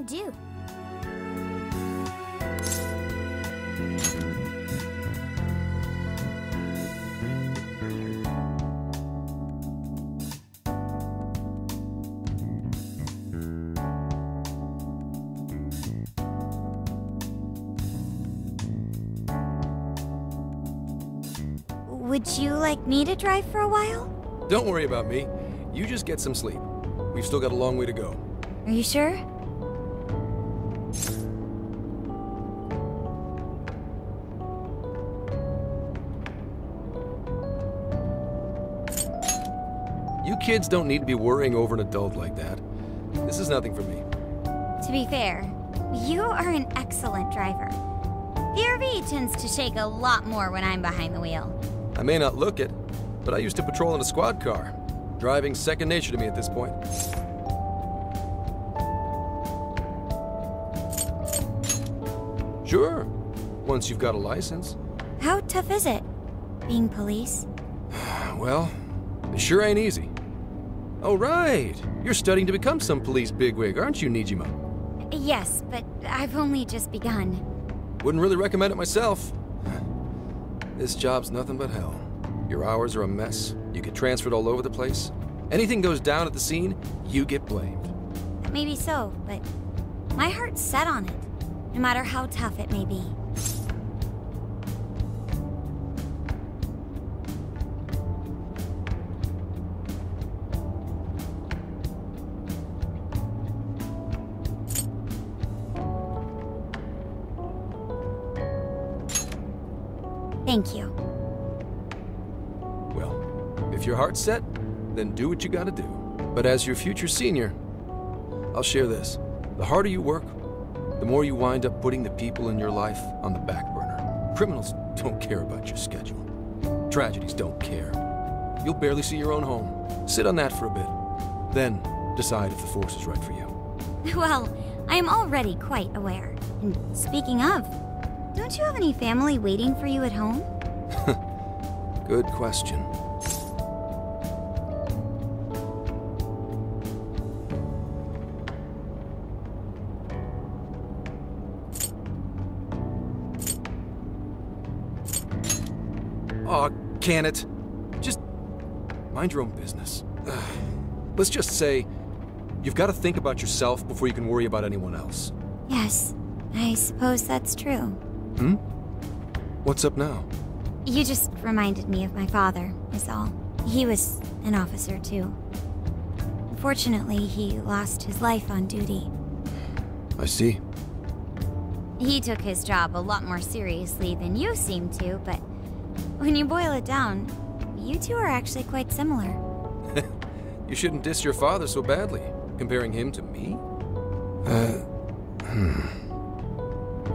do. Would you like me to drive for a while? Don't worry about me. You just get some sleep. We've still got a long way to go. Are you sure? You kids don't need to be worrying over an adult like that. This is nothing for me. To be fair, you are an excellent driver. The RV tends to shake a lot more when I'm behind the wheel. I may not look it, but I used to patrol in a squad car. Driving's second nature to me at this point. Sure, once you've got a license. How tough is it, being police? Well, it sure ain't easy. Oh, right. You're studying to become some police bigwig, aren't you, Nijima? Yes, but I've only just begun. Wouldn't really recommend it myself. This job's nothing but hell. Your hours are a mess. You get transferred all over the place. Anything goes down at the scene, you get blamed. Maybe so, but my heart's set on it, no matter how tough it may be. Thank you. Well, if your heart's set, then do what you gotta do. But as your future senior, I'll share this. The harder you work, the more you wind up putting the people in your life on the back burner. Criminals don't care about your schedule. Tragedies don't care. You'll barely see your own home. Sit on that for a bit. Then decide if the force is right for you. Well, I am already quite aware. And speaking of, don't you have any family waiting for you at home? Good question. Aw, can it? Just mind your own business. Let's just say you've got to think about yourself before you can worry about anyone else. Yes, I suppose that's true. Hmm? What's up now? You just reminded me of my father, is all. He was an officer, too. Unfortunately, he lost his life on duty. I see. He took his job a lot more seriously than you seem to, but when you boil it down, you two are actually quite similar. You shouldn't diss your father so badly, comparing him to me.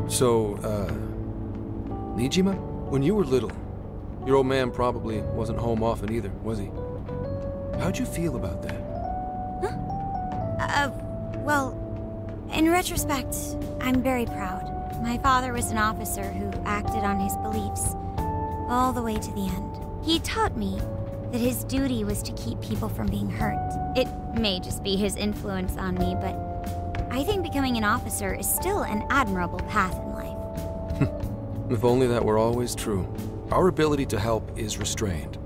So, Nijima, when you were little, your old man probably wasn't home often either, was he? How'd you feel about that? Well, in retrospect, I'm very proud. My father was an officer who acted on his beliefs all the way to the end. He taught me that his duty was to keep people from being hurt. It may just be his influence on me, but I think becoming an officer is still an admirable path in life. If only that were always true. Our ability to help is restrained.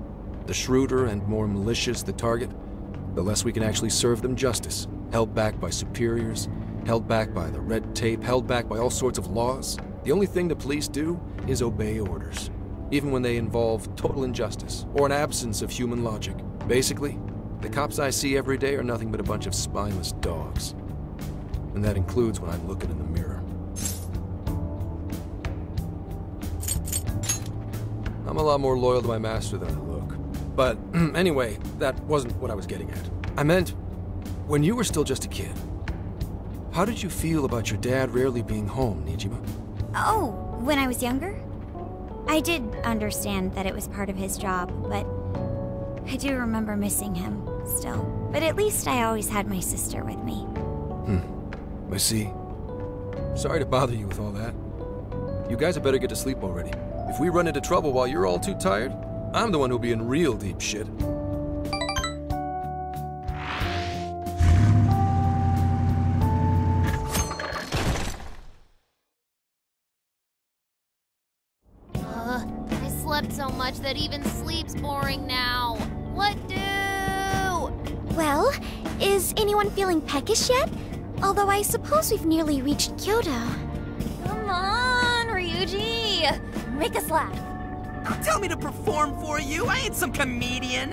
The shrewder and more malicious the target, the less we can actually serve them justice. Held back by superiors, held back by the red tape, held back by all sorts of laws. The only thing the police do is obey orders, even when they involve total injustice or an absence of human logic. Basically, the cops I see every day are nothing but a bunch of spineless dogs. And that includes when I'm looking in the mirror. I'm a lot more loyal to my master than I look. But anyway, that wasn't what I was getting at. I meant, when you were still just a kid, how did you feel about your dad rarely being home, Nijima? Oh, when I was younger? I did understand that it was part of his job, but I do remember missing him still. But at least I always had my sister with me. I see. Sorry to bother you with all that. You guys had better get to sleep already. If we run into trouble while you're all too tired, I'm the one who'll be in real deep shit. boring now. What do? Well, is anyone feeling peckish yet? Although I suppose we've nearly reached Kyoto. Come on, Ryuji. Make us laugh. Don't tell me to perform for you. I ain't some comedian.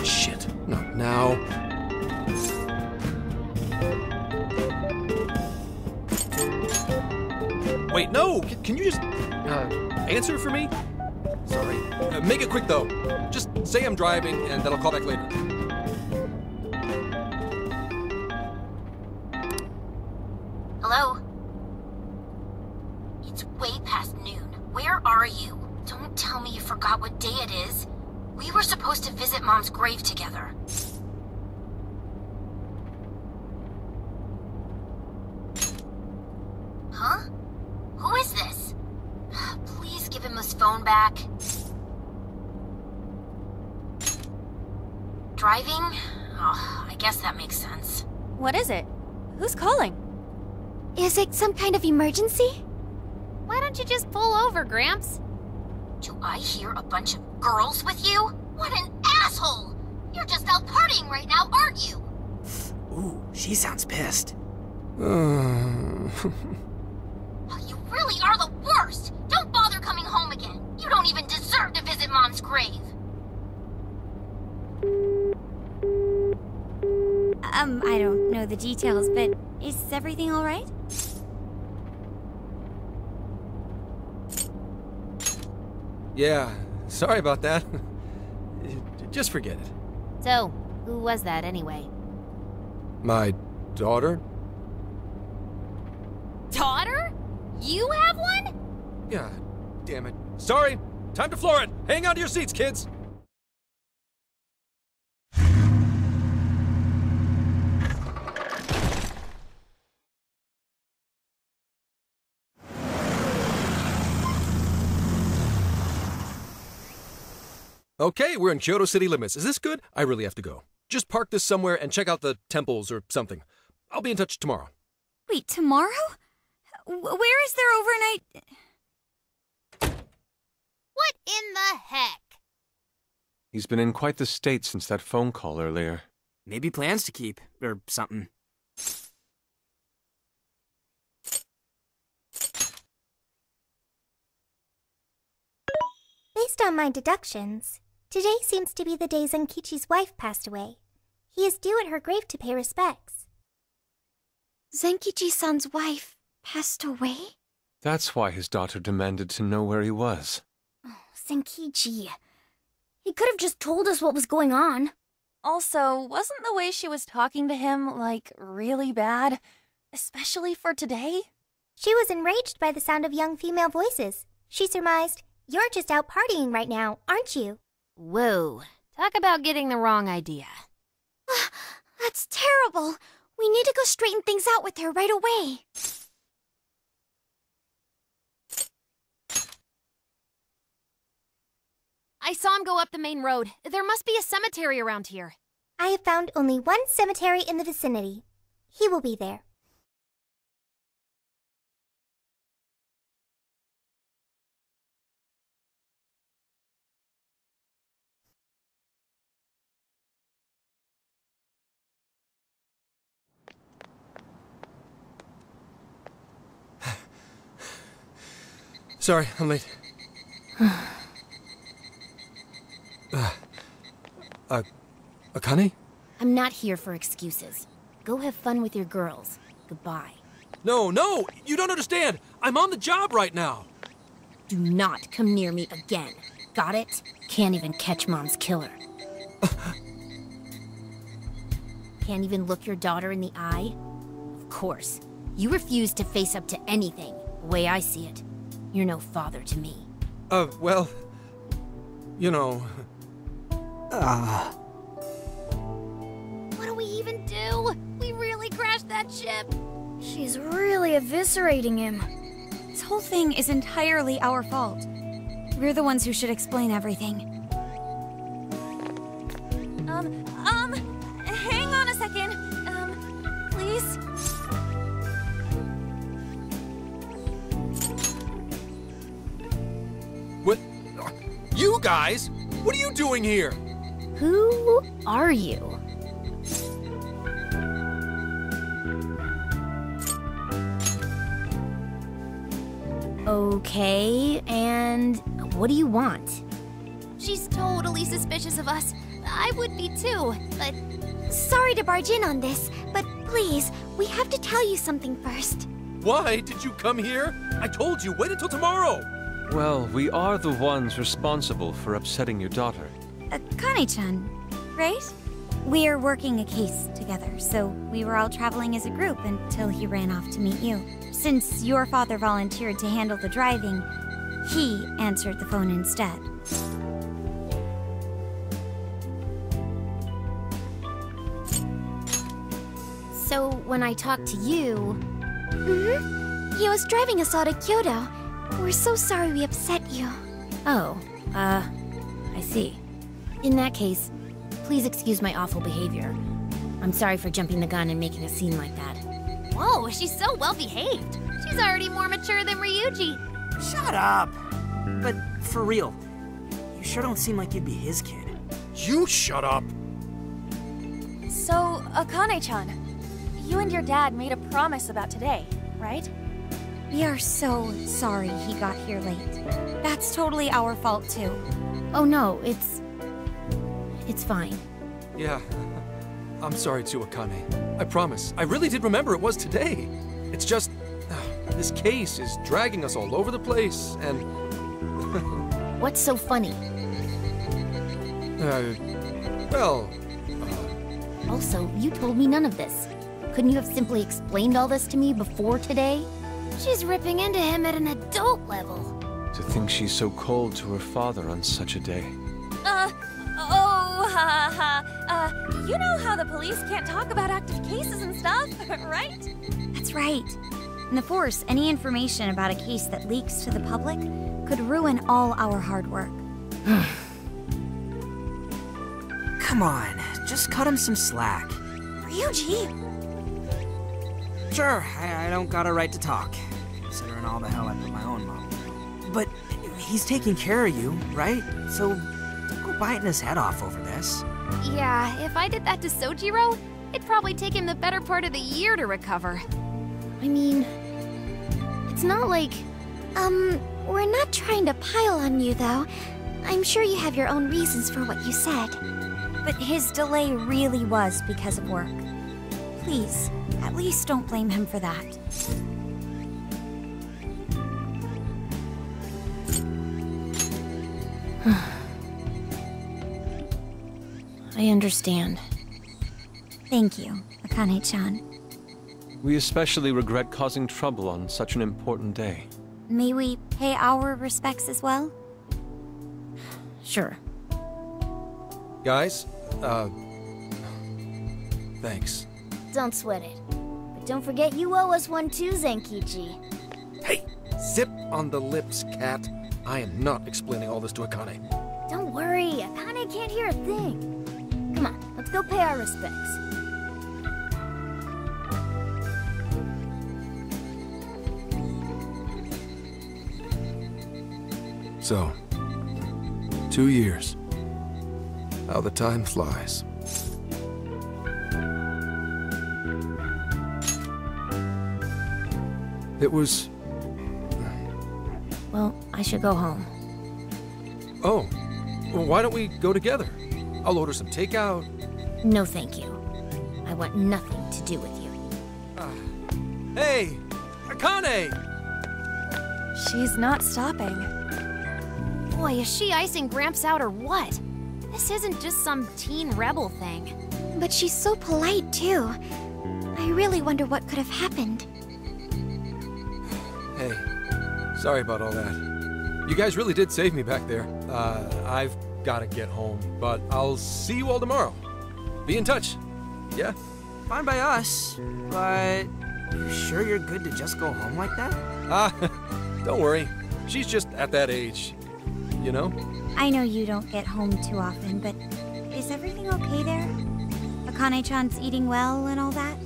Shit. Not now. Wait, no! Can you just answer for me? Sorry. Make it quick though. Just say I'm driving and then I'll call back later. Hello? It's way past noon. Where are you? Don't tell me you forgot what day it is. We were supposed to visit Mom's grave together. Huh? Who is this? Please give him his phone back. Driving? Oh, I guess that makes sense. What is it? Who's calling? Is it some kind of emergency? Why don't you just pull over, Gramps? Do I hear a bunch of girls with you? What an asshole! You're just out partying right now, aren't you? Ooh, she sounds pissed. You really are the worst! Don't bother coming home again. You don't even deserve to visit Mom's grave. I don't know the details, but is everything all right? Yeah, sorry about that. Just forget it. So, who was that anyway? My daughter? Daughter? You have one? Yeah, damn it. Sorry, time to floor it. Hang on to your seats, kids. Okay, we're in Kyoto city limits. Is this good? I really have to go. Just park this somewhere and check out the temples or something. I'll be in touch tomorrow. Wait, tomorrow? Where is their overnight... What in the heck? He's been in quite the state since that phone call earlier. Maybe plans to keep, or something. Based on my deductions, today seems to be the day Zenkichi's wife passed away. He is due at her grave to pay respects. Zenkichi-san's wife passed away? That's why his daughter demanded to know where he was. Oh, Zenkichi. He could have just told us what was going on. Also, wasn't the way she was talking to him, like, really bad? Especially for today? She was enraged by the sound of young female voices. She surmised, "You're just out partying right now, aren't you?" Whoa. Talk about getting the wrong idea. That's terrible. We need to go straighten things out with her right away. I saw him go up the main road. There must be a cemetery around here. I have found only one cemetery in the vicinity. He will be there. Sorry, I'm late. Akane? I'm not here for excuses. Go have fun with your girls. Goodbye. No, you don't understand. I'm on the job right now. Do not come near me again. Got it? Can't even catch Mom's killer. Can't even look your daughter in the eye? Of course. You refuse to face up to anything, the way I see it. You're no father to me. Well, you know... What do we even do? We really crashed that ship. She's really eviscerating him. This whole thing is entirely our fault. We're the ones who should explain everything. Hang on a second. Please? What? You guys? guys! What are you doing here? Who are you? Okay, and what do you want? She's totally suspicious of us. I would be too, but... Sorry to barge in on this, but please, we have to tell you something first. Why did you come here? I told you, wait until tomorrow! Well, we are the ones responsible for upsetting your daughter. Akane-chan, right? We're working a case together, so we were all traveling as a group until he ran off to meet you. Since your father volunteered to handle the driving, he answered the phone instead. So, when I talked to you... He was driving us all to Kyoto. We're so sorry we upset you. Oh, I see. In that case, please excuse my awful behavior. I'm sorry for jumping the gun and making a scene like that. Whoa, she's so well behaved. She's already more mature than Ryuji. Shut up! But for real, you sure don't seem like you'd be his kid. You shut up! So, Akane-chan, you and your dad made a promise about today, right? We are so sorry he got here late. That's totally our fault too. Oh no, it's fine. Yeah, I'm sorry too, Akane. I promise. I really did remember it was today. It's just, this case is dragging us all over the place, and... What's so funny? Well... Also, you told me none of this. Couldn't you have simply explained all this to me before today? She's ripping into him at an adult level. To think she's so cold to her father on such a day. You know how the police can't talk about active cases and stuff, right? That's right. In the Force, any information about a case that leaks to the public could ruin all our hard work. Come on, just cut him some slack. Ryuji! Sure, I don't got a right to talk, considering all the hell I put my own mom through. But he's taking care of you, right? So don't go biting his head off over this. Yeah, if I did that to Sojiro, it'd probably take him the better part of the year to recover. I mean, it's not like... We're not trying to pile on you, though. I'm sure you have your own reasons for what you said. But his delay really was because of work. Please, at least don't blame him for that. I understand. Thank you, Akane-chan. We especially regret causing trouble on such an important day. May we pay our respects as well? Sure. Guys, thanks. Don't sweat it. But don't forget you owe us one too, Zenkichi. Hey, zip on the lips, cat. I am not explaining all this to Akane. Don't worry, Akane can't hear a thing. Come on, let's go pay our respects. So, 2 years. How the time flies. It was... Well, I should go home. Oh, well, why don't we go together? I'll order some takeout. No, thank you. I want nothing to do with you. Hey, Akane! She's not stopping. Boy, is she icing Gramps out or what? This isn't just some teen rebel thing. But she's so polite, too. I really wonder what could have happened. Hey, sorry about all that. You guys really did save me back there. I've gotta get home, but I'll see you all tomorrow. Be in touch. Yeah? Fine by us, but you sure you're good to just go home like that? Don't worry. She's just at that age, you know? I know you don't get home too often, but is everything okay there? Akane-chan's eating well and all that?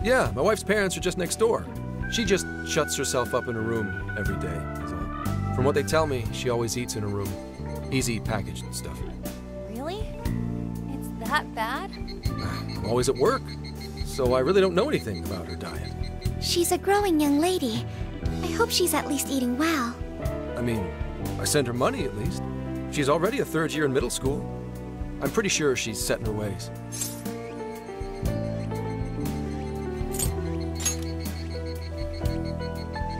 Yeah, my wife's parents are just next door. She just shuts herself up in her room every day, is all. From what they tell me, she always eats in her room. Easy packaged stuff. Really? It's that bad? I'm always at work, so I really don't know anything about her diet. She's a growing young lady. I hope she's at least eating well. I mean, I send her money at least. She's already a third year in middle school. I'm pretty sure she's set in her ways.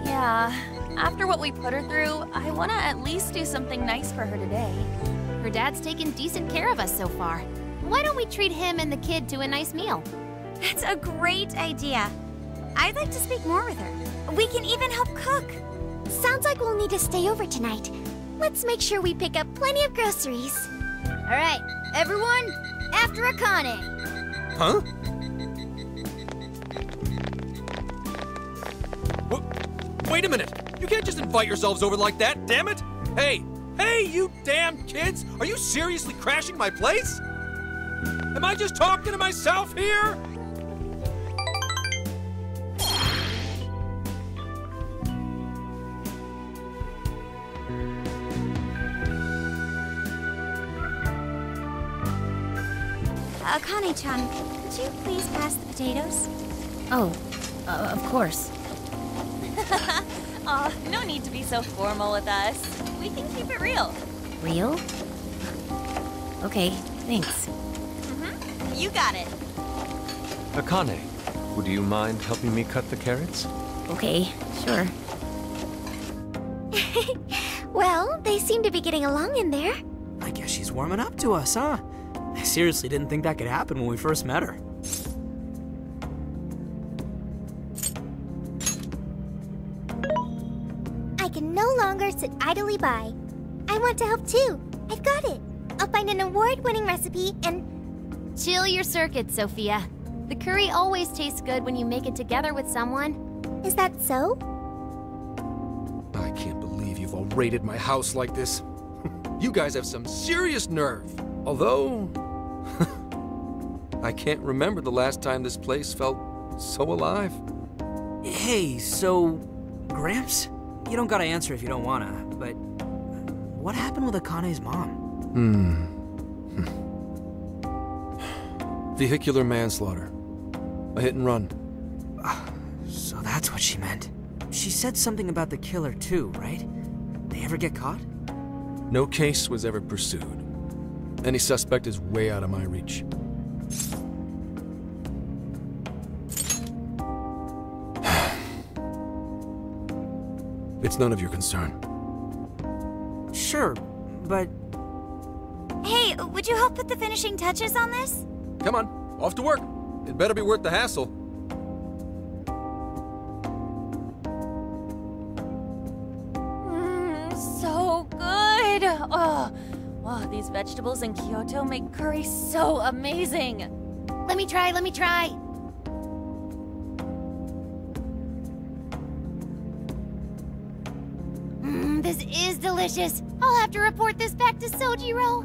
Yeah, after what we put her through, I want to at least do something nice for her today. Her dad's taken decent care of us so far. Why don't we treat him and the kid to a nice meal? That's a great idea. I'd like to speak more with her. We can even help cook. Sounds like we'll need to stay over tonight. Let's make sure we pick up plenty of groceries. All right, everyone, after Akane. Huh? Wait a minute! You can't just invite yourselves over like that, damn it! Hey! Hey, you damn kids! Are you seriously crashing my place? Am I just talking to myself here? Akane-chan, could you please pass the potatoes? Oh, of course. Aw, no need to be so formal with us. We can keep it real. Real? Okay, thanks. You got it. Akane, would you mind helping me cut the carrots? Okay, sure. Well, they seem to be getting along in there. I guess she's warming up to us, huh? I seriously didn't think that could happen when we first met her. I can no longer sit idly by. I want to help too. I've got it. I'll find an award-winning recipe and... Chill your circuit, Sophia. The curry always tastes good when you make it together with someone. Is that so? I can't believe you've all raided my house like this. You guys have some serious nerve. Although... I can't remember the last time this place felt so alive. Hey, so... Gramps? You don't gotta answer if you don't wanna, but... What happened with Akane's mom? Vehicular manslaughter. A hit and run. So that's what she meant. She said something about the killer too, right? They ever get caught? No case was ever pursued. Any suspect is way out of my reach. It's none of your concern. Sure, but... Hey, would you help put the finishing touches on this? Come on, off to work. It better be worth the hassle. So good. Oh, these vegetables in Kyoto make curry so amazing. Let me try. This is delicious. I'll have to report this back to Sojiro.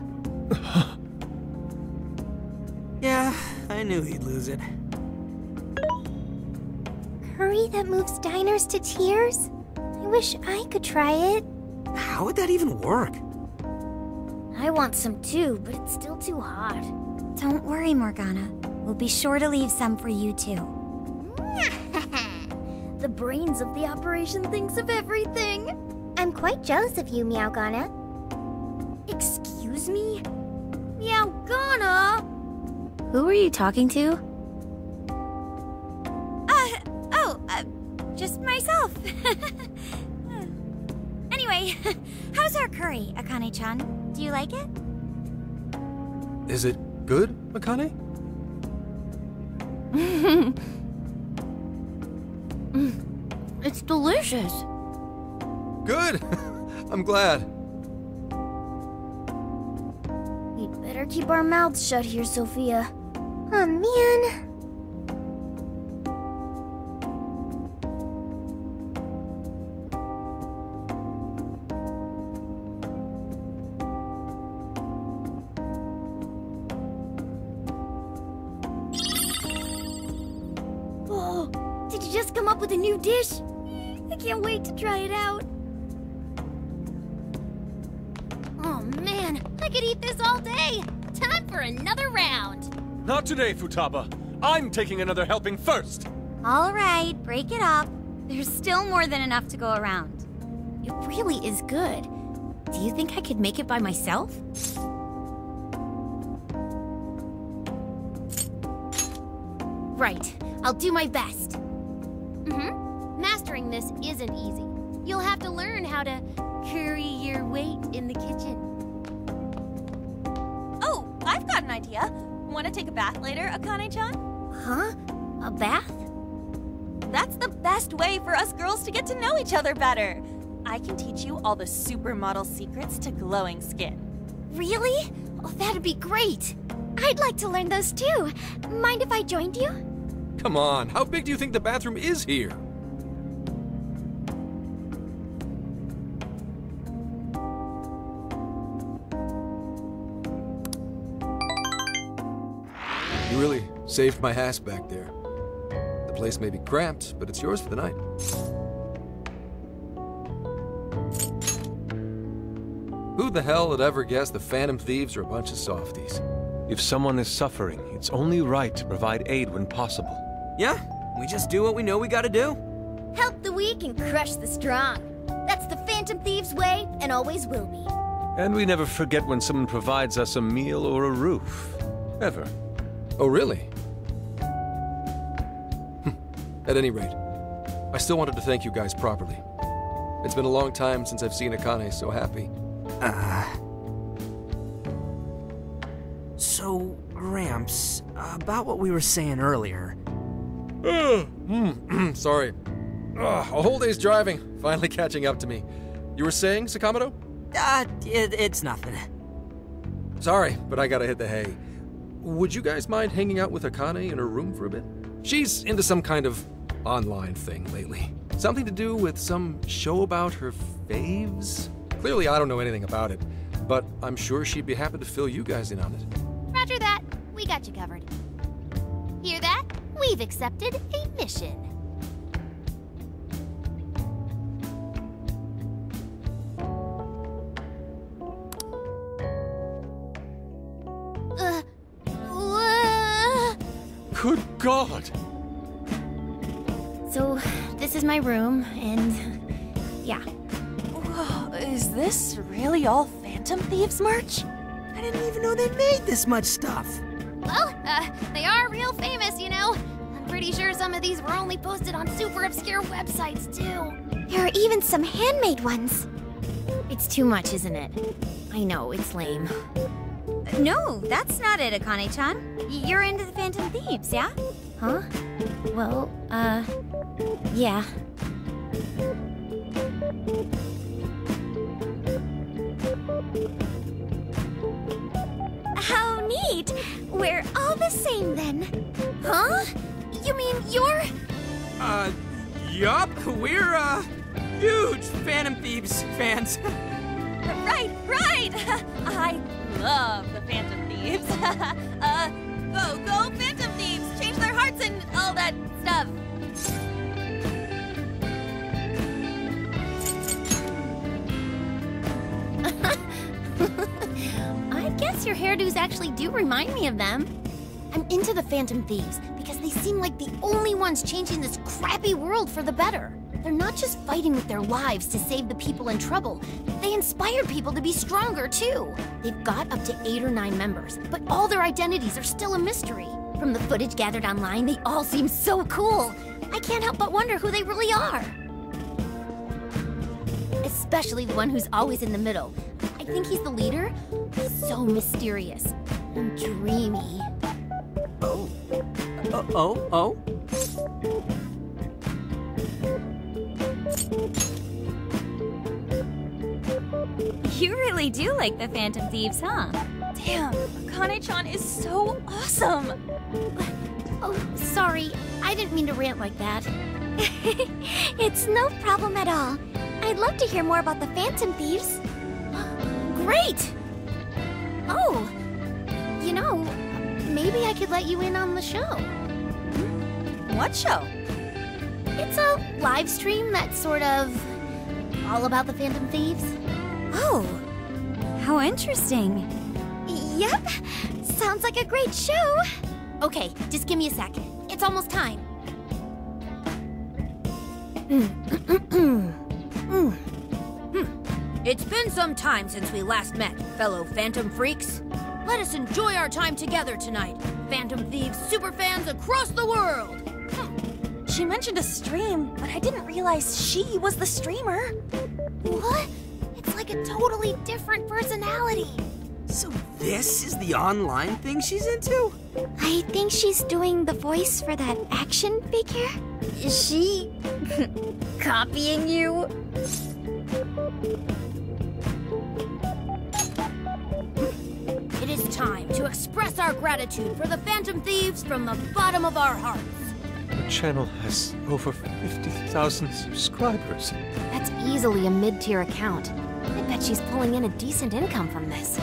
Yeah, I knew he'd lose it. Curry that moves diners to tears? I wish I could try it. How would that even work? I want some too, but it's still too hot. Don't worry, Morgana. We'll be sure to leave some for you too. The brains of the operation thinks of everything. I'm quite jealous of you, Meowgana. Excuse me? Meowgana? Who are you talking to? Just myself. Anyway, how's our curry, Akane-chan? Do you like it? Is it good, Akane? It's delicious. Good! I'm glad. We'd better keep our mouths shut here, Sophia. Oh, man. Oh, did you just come up with a new dish? I can't wait to try it out. Oh, man. all day. Time for another round. Not today, Futaba. I'm taking another helping first. All right, break it up. There's still more than enough to go around. It really is good. Do you think I could make it by myself? Right. I'll do my best. Mastering this isn't easy. You'll have to learn how to carry your weight in the kitchen. Oh, I've got an idea. Want to take a bath later, Akane-chan? Huh? A bath? That's the best way for us girls to get to know each other better. I can teach you all the supermodel secrets to glowing skin. Really? Oh, that'd be great. I'd like to learn those too. Mind if I joined you? Come on, how big do you think the bathroom is here? You really saved my ass back there. The place may be cramped, but it's yours for the night. Who the hell would ever guess the Phantom Thieves are a bunch of softies? If someone is suffering, it's only right to provide aid when possible. Yeah, we just do what we know we gotta do. Help the weak and crush the strong. That's the Phantom Thieves way, and always will be. And we never forget when someone provides us a meal or a roof. Ever. Oh, really? At any rate, I still wanted to thank you guys properly. It's been a long time since I've seen Akane so happy. So, Gramps, about what we were saying earlier. Sorry. A whole day's driving, finally catching up to me. You were saying, Sakamoto? It's nothing. Sorry, but I gotta hit the hay. Would you guys mind hanging out with Akane in her room for a bit? She's into some kind of online thing lately. Something to do with some show about her faves? Clearly, I don't know anything about it, but I'm sure she'd be happy to fill you guys in on it. Roger that. We got you covered. Hear that? We've accepted a mission. Good God! So, this is my room, and yeah. Whoa, is this really all Phantom Thieves merch? I didn't even know they made this much stuff. Well, they are real famous, you know. I'm pretty sure some of these were only posted on super obscure websites, too. There are even some handmade ones. It's too much, isn't it? I know, it's lame. No, that's not it, Akane-chan. You're into the Phantom Thieves, yeah? Huh? Well, yeah. How neat! We're all the same then. Huh? You mean you're... Yup, we're, huge Phantom Thieves fans. Right! I love the Phantom Thieves. Go Phantom Thieves! Change their hearts and all that stuff. I guess your hairdos actually do remind me of them. I'm into the Phantom Thieves because they seem like the only ones changing this crappy world for the better. They're not just fighting with their lives to save the people in trouble. They inspire people to be stronger, too. They've got up to 8 or 9 members, but all their identities are still a mystery. From the footage gathered online, they all seem so cool. I can't help but wonder who they really are. Especially the one who's always in the middle. I think he's the leader. So mysterious and dreamy. Oh? You really do like the Phantom Thieves, huh? Damn, Akane-chan is so awesome. Oh, sorry. I didn't mean to rant like that. It's no problem at all. I'd love to hear more about the Phantom Thieves. Great! Oh, you know, maybe I could let you in on the show. What show? It's a live stream that's sort of all about the Phantom Thieves. Oh, how interesting. Yep, sounds like a great show. Okay, just give me a sec. It's almost time. It's been some time since we last met, fellow Phantom Freaks. Let us enjoy our time together tonight, Phantom Thieves superfans across the world! She mentioned a stream, but I didn't realize she was the streamer. What? It's like a totally different personality. So this is the online thing she's into? I think she's doing the voice for that action figure. Is she copying you? It is time to express our gratitude for the Phantom Thieves from the bottom of our hearts. The channel has over 50,000 subscribers. That's easily a mid-tier account. I bet she's pulling in a decent income from this.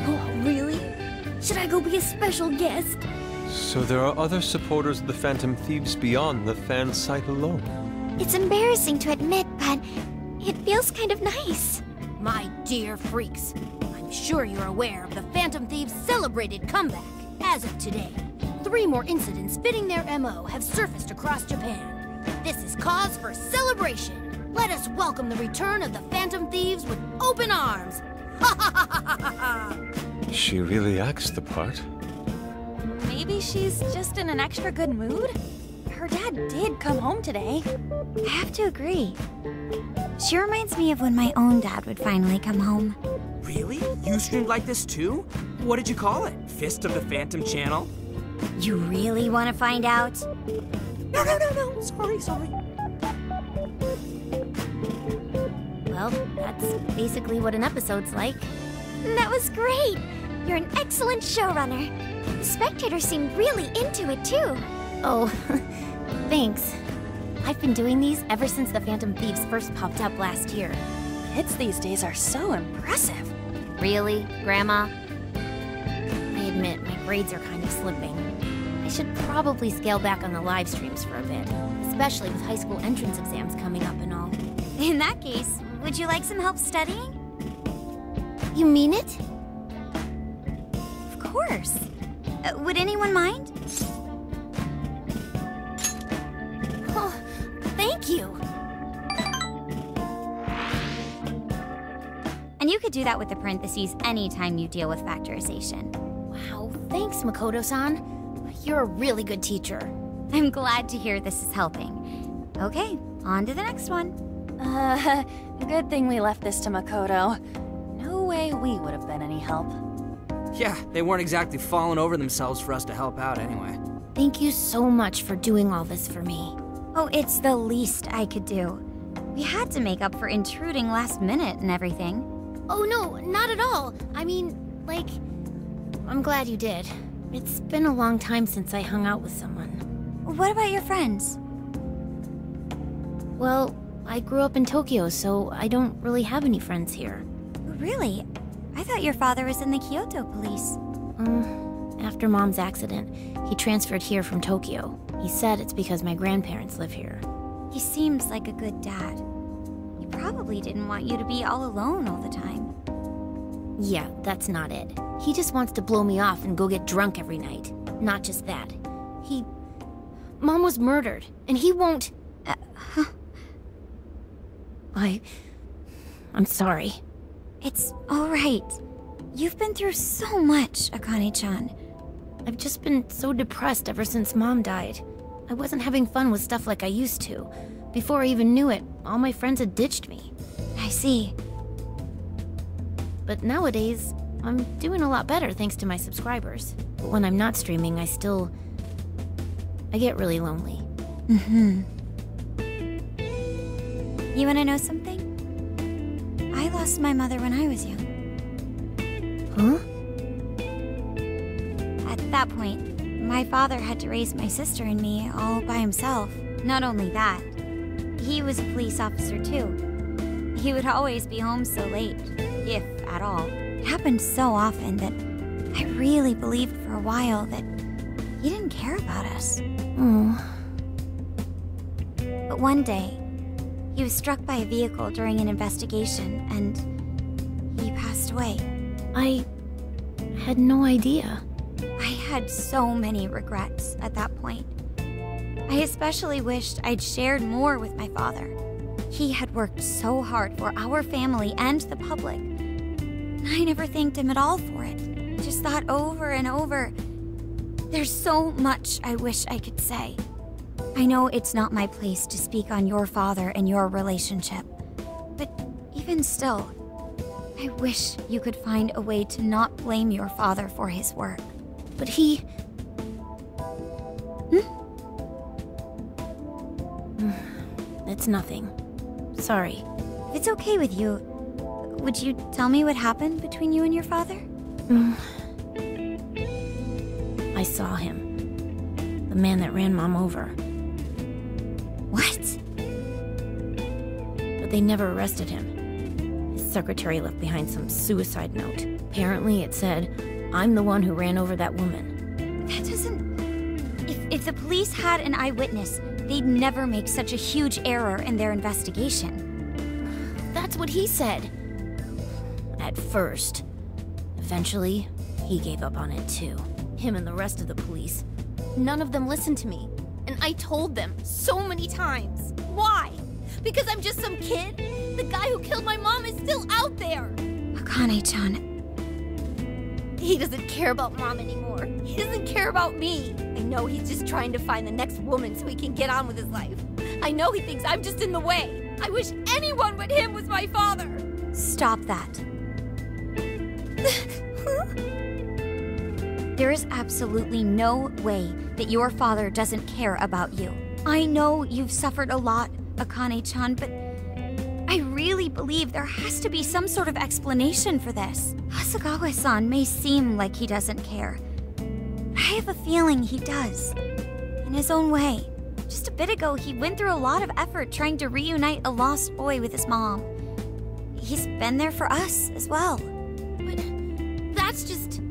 Oh, really? Should I go be a special guest? So there are other supporters of the Phantom Thieves beyond the fan site alone. It's embarrassing to admit, but it feels kind of nice. My dear freaks, I'm sure you're aware of the Phantom Thieves' celebrated comeback. As of today, 3 more incidents fitting their MO have surfaced across Japan. This is cause for celebration. Let us welcome the return of the Phantom Thieves with open arms. Ha ha ha ha ha ha! She really acts the part. Maybe she's just in an extra good mood? Her dad did come home today. I have to agree. She reminds me of when my own dad would finally come home. Really? You streamed like this too? What did you call it? Fist of the Phantom channel? You really want to find out? No. Sorry. Well, that's basically what an episode's like. That was great. You're an excellent showrunner. The spectators seemed really into it too. Oh, thanks. I've been doing these ever since the Phantom Thieves first popped up last year. Kids these days are so impressive. Really, Grandma? I admit, my grades are kind of slipping. I should probably scale back on the live streams for a bit, especially with high school entrance exams coming up and all. In that case, would you like some help studying? You mean it? Of course. Would anyone mind? Oh, thank you. And you could do that with the parentheses anytime you deal with factorization. Wow, thanks, Makoto-san. You're a really good teacher. I'm glad to hear this is helping. Okay, on to the next one. Good thing we left this to Makoto. No way we would have been any help. Yeah, they weren't exactly falling over themselves for us to help out anyway. Thank you so much for doing all this for me. Oh, it's the least I could do. We had to make up for intruding last minute and everything. Oh no, not at all. I mean, like, I'm glad you did. It's been a long time since I hung out with someone. What about your friends? Well, I grew up in Tokyo, so I don't really have any friends here. Really? I thought your father was in the Kyoto police. After Mom's accident, he transferred here from Tokyo. He said it's because my grandparents live here. He seems like a good dad. He probably didn't want you to be all alone all the time. Yeah, that's not it. He just wants to blow me off and go get drunk every night. Not just that. Mom was murdered, and he won't... I'm sorry. It's all right. You've been through so much, Akane-chan. I've just been so depressed ever since Mom died. I wasn't having fun with stuff like I used to. Before I even knew it, all my friends had ditched me. I see. But nowadays, I'm doing a lot better thanks to my subscribers. But when I'm not streaming, I get really lonely. You wanna know something? I lost my mother when I was young. Huh? At that point, my father had to raise my sister and me all by himself. Not only that, he was a police officer too. He would always be home so late, if at all. It happened so often that I really believed for a while that he didn't care about us. Oh. But one day, He was struck by a vehicle during an investigation, and he passed away. I had no idea. I had so many regrets at that point. I especially wished I'd shared more with my father. He had worked so hard for our family and the public. I never thanked him at all for it. I just thought over and over, there's so much I wish I could say. I know it's not my place to speak on your father and your relationship, but even still, I wish you could find a way to not blame your father for his work. But he... It's nothing. Sorry. If it's okay with you, would you tell me what happened between you and your father? I saw him. The man that ran Mom over. What? But they never arrested him. His secretary left behind some suicide note. Apparently it said, "I'm the one who ran over that woman." That doesn't... If the police had an eyewitness, they'd never make such a huge error in their investigation. That's what he said. At first. Eventually, he gave up on it too. Him and the rest of the police. None of them listened to me. And I told them so many times. Why? Because I'm just some kid? The guy who killed my mom is still out there! Akane-chan... He doesn't care about Mom anymore. He doesn't care about me. I know he's just trying to find the next woman so he can get on with his life. I know he thinks I'm just in the way. I wish anyone but him was my father. Stop that. There is absolutely no way that your father doesn't care about you. I know you've suffered a lot, Akane-chan, but I really believe there has to be some sort of explanation for this. Hasegawa-san may seem like he doesn't care. I have a feeling he does. In his own way. Just a bit ago, he went through a lot of effort trying to reunite a lost boy with his mom. He's been there for us as well. But that's just...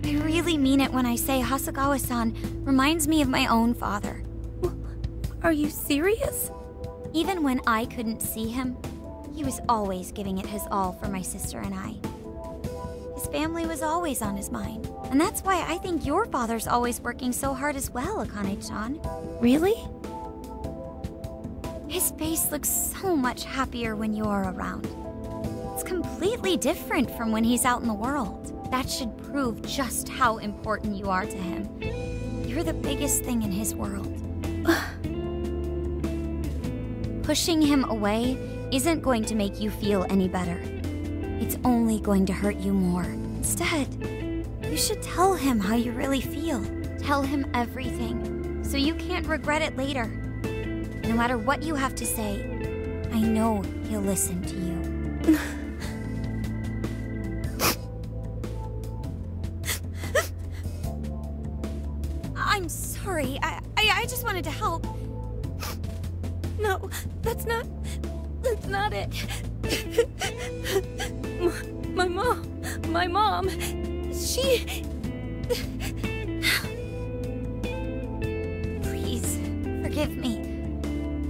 I really mean it when I say Hasegawa-san reminds me of my own father. Are you serious? Even when I couldn't see him, he was always giving it his all for my sister and I. His family was always on his mind. And that's why I think your father's always working so hard as well, Akane-chan. Really? His face looks so much happier when you're around. It's completely different from when he's out in the world. That should prove just how important you are to him. You're the biggest thing in his world. Pushing him away isn't going to make you feel any better. It's only going to hurt you more. Instead, you should tell him how you really feel. Tell him everything, so you can't regret it later. No matter what you have to say, I know he'll listen to you. I'm sorry. I just wanted to help. No, that's not it. My mom, she... Please, forgive me.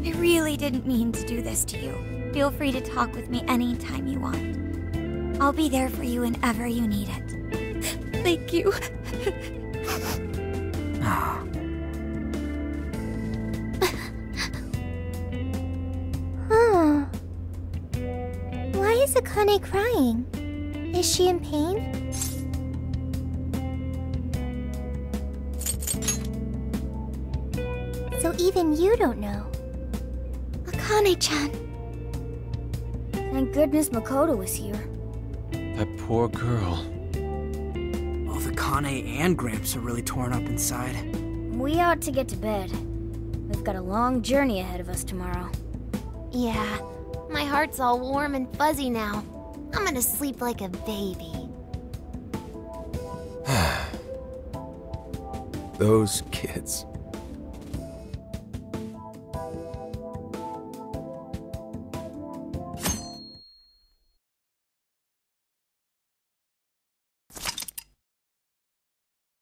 I really didn't mean to do this to you. Feel free to talk with me anytime you want. I'll be there for you whenever you need it. Thank you. Why is Akane crying? Is she in pain? So even you don't know. Akane-chan. Thank goodness Makoto was here. That poor girl. Both Akane and Gramps are really torn up inside. We ought to get to bed. We've got a long journey ahead of us tomorrow. Yeah, my heart's all warm and fuzzy now. I'm gonna sleep like a baby. Those kids.